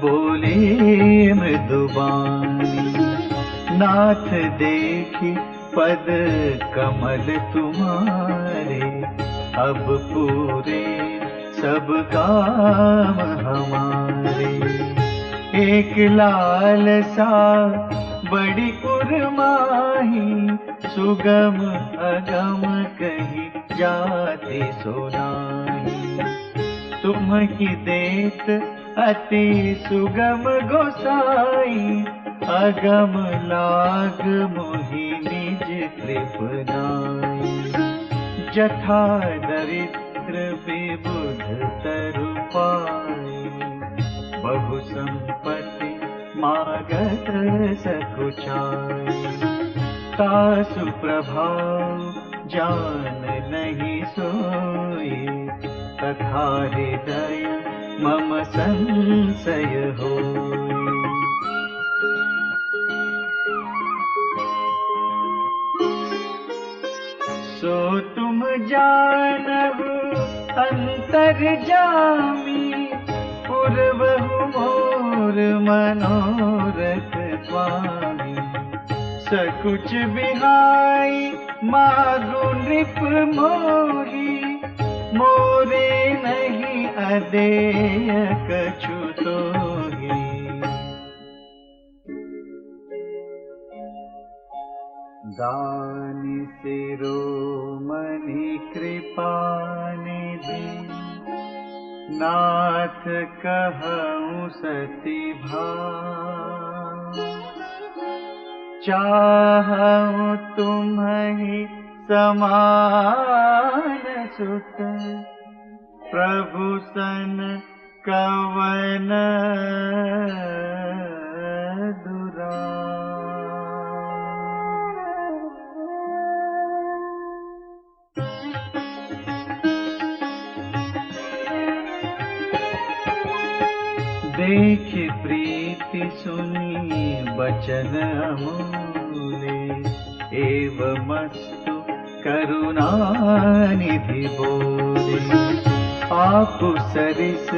बोली मृदुबानी नाथ देखी पद कमल तुम्हारे अब पूरे सब काम हमारे एक लाल सा बड़ी उर्माही सुगम अगम कही जाति सुनाई तुम की देत अति सुगम गोसाई अगम लाग मोहि निज कृपनाई जथा दरिद्र विबुध तरु पाई बहु संपत्ति मागत सकुचाई। तासु प्रभाव जान नहीं सोई, तथा हृदय मम संशय होई। सो तुम जानहु अंतर्जामी, पूर्वहु मोर मनोरथ स्वामी। सकुच बिहाई मागु नृप मोही, मोरे नहीं अदेय कछु तोही। दानि शिरोमणि कृपा निधि, नाथ कहऊँ सति भाव। चाहऊँ तुम्हि समान सुत, प्रभु सन कवन दुराव। देख प्रीति सुनी बचन अमूले, एवमस्तु करुणानिधि बोले। आप सरिस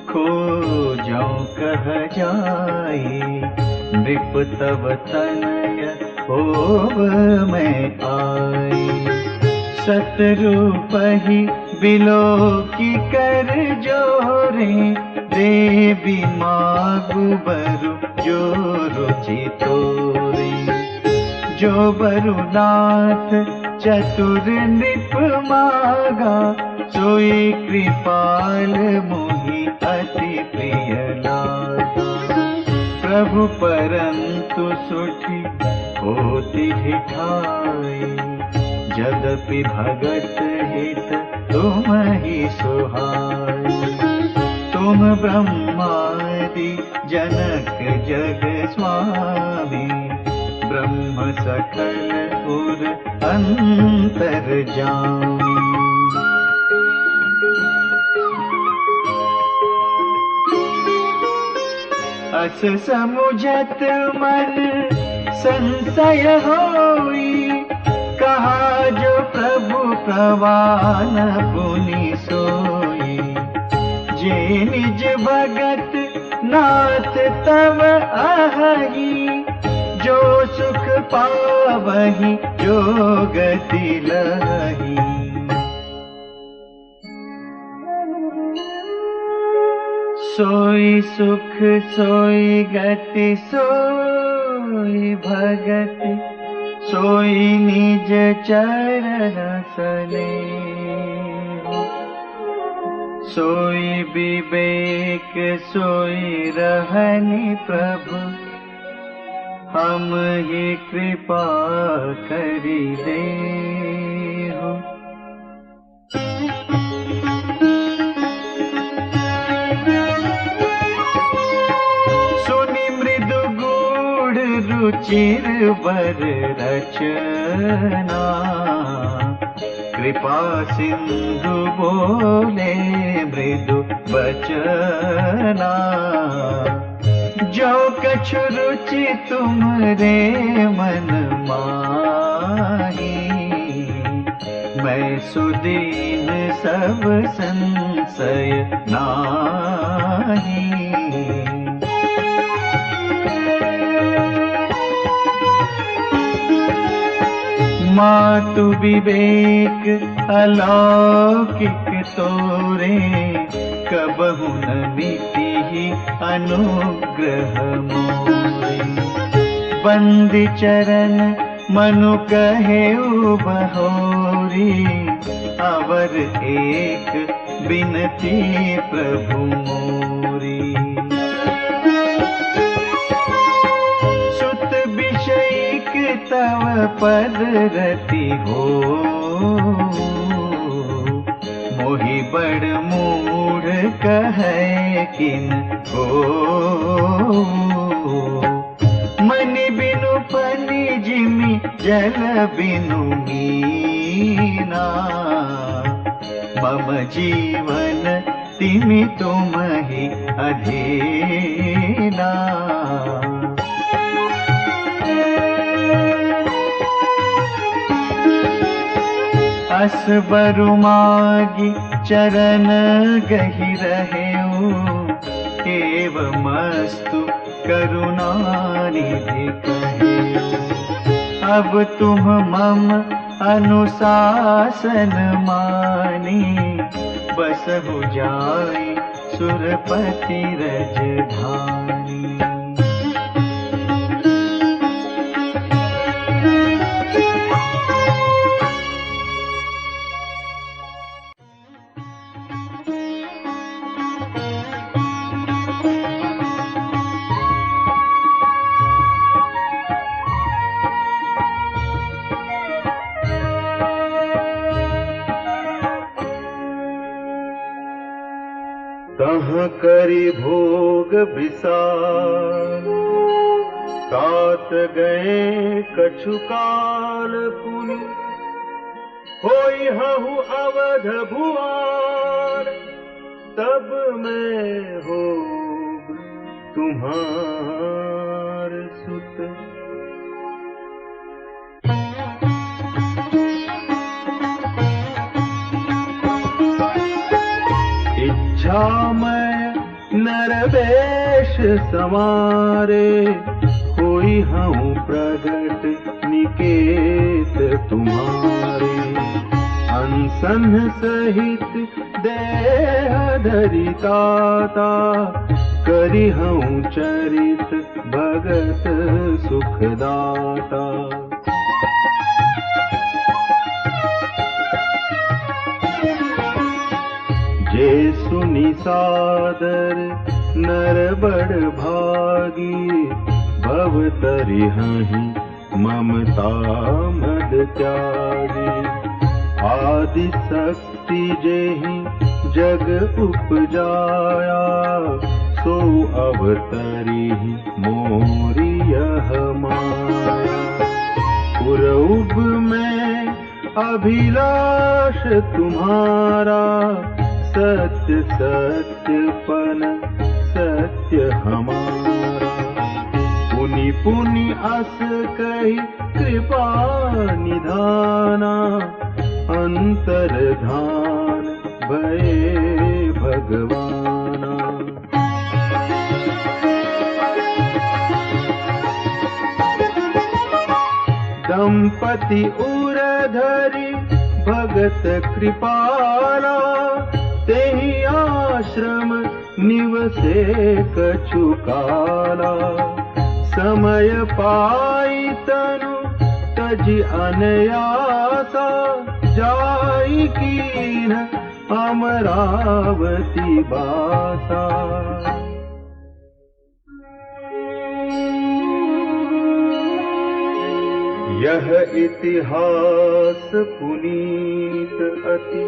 खोजौ कह जाई, नृप तव तनय होव मैं आई। सतरूपहि बिलोकी कर जोरे, देवी मागु बरु जो रुचि तोरे। जो बरु नाथ चतुर नृप मागा, सोई कृपाल मोहि अति प्रिय लागा। प्रभु परंतु सुठी होती ढिठाई, जदपि भगत हित तुम ही सुहाई। तुम ब्रह्मादि जनक जग स्वामी, ब्रह्म सकल उर अंतर्जामी। अस समुझत मन संशय होई, कहा जो प्रभु प्रवान पुनि सोई। जे निज भगत नाथ तव अहि, जो सुख पावहि जो गति लहि। सोई सुख सोई गति सोई भगति, सोई निज चरण स्नेह। सोई विवेक सोई रहनि प्रभु, हम ही कृपा करि देहु। सुनि मृदु गूढ़ रुचिर वर रचना, कृपा सिंधु बोले मृदु बचना। जो कछु रुचि तुमरे मन माही, मैं सुदीन सब संशय नाही। मातु विवेक अलौकिक तोरे, कबहु न मिटिहि अनुग्रह मोरे। बंदी चरण मनु कहेउ बहोरी, अवर एक बिनती प्रभु मोरी। सुत विषयिक तव पद रति हो, मोहि बड़ मूढ़ कहे किन को। मनि बिनु पनि जिमि जल बिनु मीना मम जीवन तिमि तुमहि अधीना असबरु मागी चरण गहि रहेऊ एवमस्तु करुणा निधि कहे अब तुम मम अनुशासन मानी बसहु जाई सुरपति रजधानी तहाँ करी भोग विसार तात गए कछु काल पुनि होई हहु अवध भुआर तब मैं हो तुम्हार सुत इच्छा मैं नरवेश समारे होई हूँ प्रगट निकेत तुम्हारे अनसन सहित देह धरिताता करी हूँ चरित भगत सुखदाता जे सुनि सादर नर बड़ भागी भव तरिहहि ममता मद त्यागी आदि शक्ति जेहि जग उपजाया सो अवतरिहि मोरि यह माया पुरउब में अभिलाष तुम्हारा सत्य सत्यपन सत्य हमारा पुनि पुनि अस कही कृपा निधाना अंतर्धान भये भगवाना दंपति उर धरि भगत कृपाला तेहि आश्रम निवसे कछु काला समय पाई तनु तजि अनयासा जाई कीन अमरावती बासा यह इतिहास पुनीत अति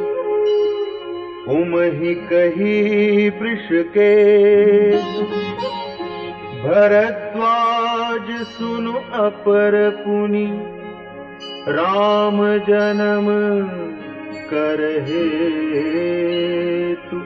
उमहि कही वृषकेश भरद्वाज सुनु अपर पुनि राम जन्म करहे तु